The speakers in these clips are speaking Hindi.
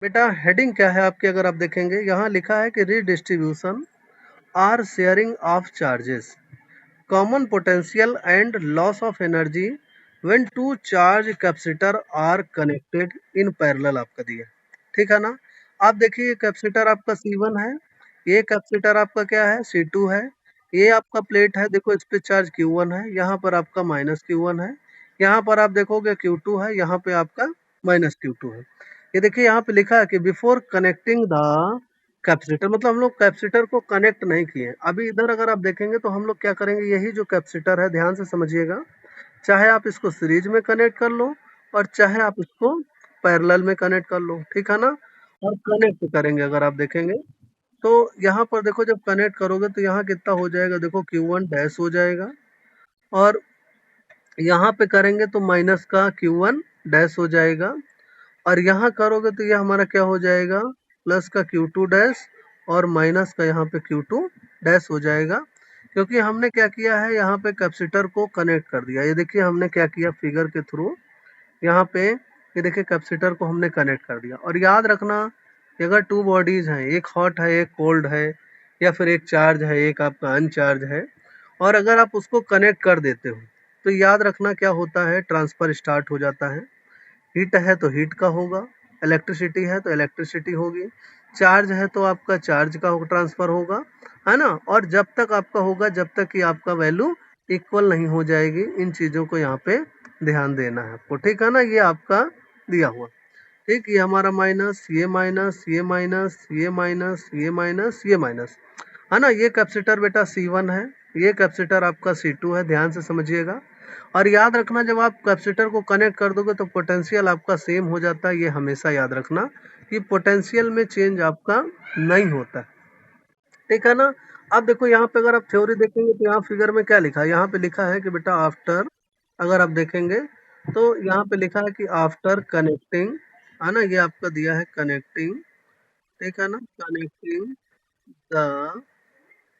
बेटा हेडिंग क्या है आपके, अगर आप देखेंगे यहाँ लिखा है कि redistribution or sharing of charges, common potential and loss of energy when two charge capacitor are connected in parallel आपका दिया, ठीक है ना। आप देखिए ये कैपेसिटर आपका C1 है, ये कैपेसिटर आपका क्या है C2 है, ये आपका प्लेट है, देखो इस पे चार्ज Q1 है, यहाँ पर आपका माइनस Q1 है, यहाँ पर आप देखोगे Q2 है, यहाँ पे आपका माइनस Q2 है। ये देखिए यहाँ पे लिखा है कि बिफोर कनेक्टिंग द कैपेसिटर, मतलब हम लोग कैपेसिटर को कनेक्ट नहीं किए। अभी इधर अगर आप देखेंगे तो हम लोग क्या करेंगे, यही जो कैपेसिटर है ध्यान से समझिएगा, चाहे आप इसको सीरीज में कनेक्ट कर लो और चाहे आप इसको पैरेलल में कनेक्ट कर लो, ठीक है ना। और कनेक्ट करेंगे अगर आप देखेंगे तो यहाँ पर देखो जब कनेक्ट करोगे तो यहाँ कितना हो जाएगा, देखो Q1 डैश हो जाएगा, और यहाँ पे करेंगे तो माइनस का Q1 डैश हो जाएगा, और यहाँ करोगे तो ये हमारा क्या हो जाएगा, प्लस का Q2 डैश और माइनस का यहाँ पे Q2 डैश हो जाएगा, क्योंकि हमने क्या किया है यहाँ पे कैपेसिटर को कनेक्ट कर दिया। ये देखिए हमने क्या किया फिगर के थ्रू, यहाँ पे ये देखिए कैपेसिटर को हमने कनेक्ट कर दिया। और याद रखना कि अगर टू बॉडीज हैं, एक हॉट है एक कोल्ड है, या फिर एक चार्ज है एक आपका अनचार्ज है, और अगर आप उसको कनेक्ट कर देते हो तो याद रखना क्या होता है, ट्रांसफर स्टार्ट हो जाता है। हीट है तो हीट का होगा, इलेक्ट्रिसिटी है तो इलेक्ट्रिसिटी होगी, चार्ज है तो आपका चार्ज का ट्रांसफर होगा, है ना। और जब तक आपका होगा जब तक कि आपका वैल्यू इक्वल नहीं हो जाएगी, इन चीजों को यहाँ पे ध्यान देना है आपको, ठीक है ना। ये आपका दिया हुआ, ठीक, ये हमारा माइनस, ये माइनस, ये माइनस, ये माइनस, ये माइनस, ये माइनस, है ना। ये कैपेसिटर बेटा C1 है, ये कैपेसिटर आपका C2 है, ध्यान से समझिएगा। और याद रखना जब आप कैपेसिटर को कनेक्ट कर दोगे तो पोटेंशियल आपका सेम हो जाता है, ये हमेशा याद रखना कि पोटेंशियल में चेंज आपका नहीं होता, ठीक है ना। अब देखो यहाँ पे अगर आप थ्योरी देखेंगे तो यहाँ फिगर में क्या लिखा है, यहाँ पे लिखा है कि बेटा आफ्टर, अगर आप देखेंगे तो यहाँ पे लिखा है कि आफ्टर कनेक्टिंग, है ना, ये आपका दिया है कनेक्टिंग, ठीक है ना, कनेक्टिंग द,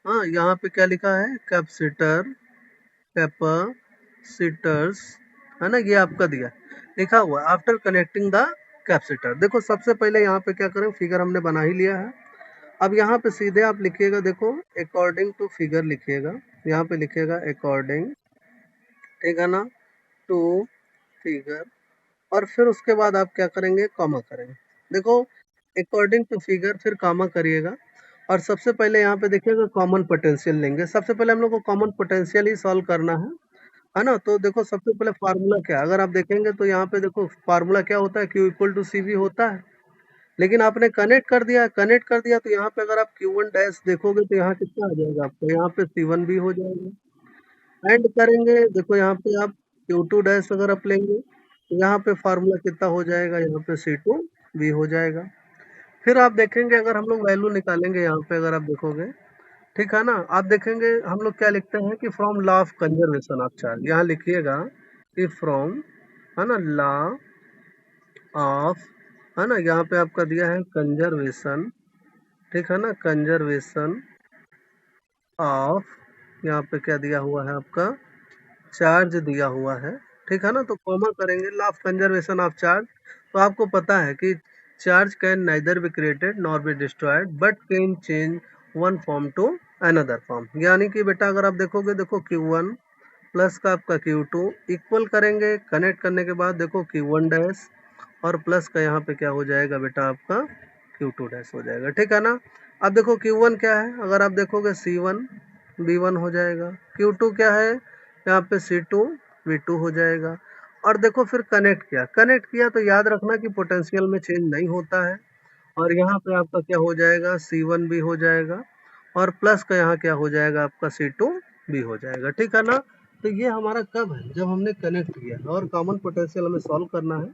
हाँ यहाँ पे क्या लिखा है कैपेसिटर, कैपेसिटर्स, है ना, ये आपका दिया लिखा हुआ आफ्टर कनेक्टिंग द कैपेसिटर। देखो सबसे पहले यहाँ पे क्या करें, फिगर हमने बना ही लिया है। अब यहाँ पे सीधे आप लिखिएगा, देखो अकॉर्डिंग टू फिगर लिखिएगा, यहाँ पे लिखिएगा अकॉर्डिंग, ठीक है ना, टू फिगर, और फिर उसके बाद आप क्या करेंगे, कॉमा करेंगे। देखो अकॉर्डिंग टू फिगर फिर कॉमा करिएगा, और सबसे पहले यहाँ पे देखिएगा कॉमन पोटेंशियल लेंगे। सबसे पहले हम लोग को कॉमन पोटेंशियल ही सॉल्व करना है ना। तो देखो सबसे पहले फार्मूला क्या है, अगर आप देखेंगे तो यहाँ पे देखो फार्मूला क्या होता है, Q इक्वल टू CV होता है, लेकिन आपने कनेक्ट कर दिया, कनेक्ट कर दिया तो यहाँ पे अगर आप Q1 डैश देखोगे तो यहाँ कितना आ जाएगा आपका, यहाँ पे C1 भी हो जाएगा, एंड करेंगे देखो यहाँ पे आप Q2 डैश अगर आप लेंगे तो यहाँ पे फार्मूला कितना हो जाएगा, यहाँ पे C2 भी हो जाएगा। फिर आप देखेंगे अगर हम लोग वैल्यू निकालेंगे यहाँ पे, अगर आप देखोगे, ठीक है ना, आप देखेंगे हम लोग क्या लिखते हैं कि from law of conservation of charge, यहाँ लिखिएगा कि फ्रॉम, है ना, लॉ ऑफ, है ना, यहाँ पे आपका दिया है कंजर्वेशन, ठीक है ना, कंजर्वेशन ऑफ, यहाँ पे क्या दिया हुआ है आपका, चार्ज दिया हुआ है, ठीक है ना। तो कॉमा करेंगे law of conservation of charge, तो आपको पता है कि charge can neither be created nor be destroyed but can change one form to another form. यानी कि बेटा अगर आप देखोगे, देखो Q1 प्लस का आपका Q2 इक्वल करेंगे, कनेक्ट करने के बाद देखो Q1 डैश और प्लस का यहाँ पे क्या हो जाएगा बेटा आपका Q2 डैश हो जाएगा, ठीक है ना। अब देखो Q1 क्या है, अगर आप देखोगे C1 B1 हो जाएगा, Q2 क्या है, यहाँ पे C2 V2 हो जाएगा। और देखो फिर कनेक्ट किया तो याद रखना कि पोटेंशियल में चेंज नहीं होता है, और यहाँ पे आपका क्या हो जाएगा, C1 भी हो जाएगा, और प्लस का यहाँ क्या हो जाएगा आपका C2 भी हो जाएगा, ठीक है ना। तो ये हमारा कब है, जब हमने कनेक्ट किया, और कॉमन पोटेंशियल हमें सॉल्व करना है।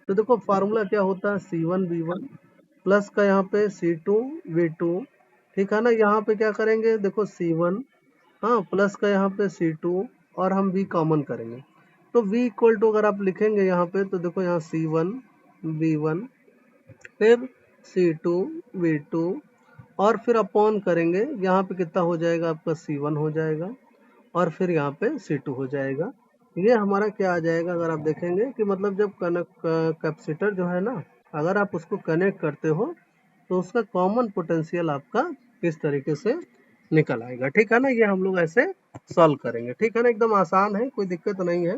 तो देखो फार्मूला क्या होता है, C1 V1 प्लस का यहाँ पे C2 V2, ठीक है ना। यहाँ पे क्या करेंगे, देखो C1, हाँ, प्लस का यहाँ पे C2, और हम V कॉमन करेंगे, तो V इक्वल टू अगर आप लिखेंगे यहाँ पे तो देखो यहाँ C1 V1 फिर C2 V2, और फिर अपॉन करेंगे, यहाँ पे कितना हो जाएगा आपका C1 हो जाएगा, और फिर यहाँ पे C2 हो जाएगा। ये हमारा क्या आ जाएगा, अगर आप देखेंगे कि मतलब जब कैपेसिटर जो है ना अगर आप उसको कनेक्ट करते हो तो उसका कॉमन पोटेंशियल आपका इस तरीके से निकल आएगा। ठीक है ना, ये हम लोग ऐसे सॉल्व करेंगे। ठीक है ना, एकदम आसान है, कोई दिक्कत नहीं है।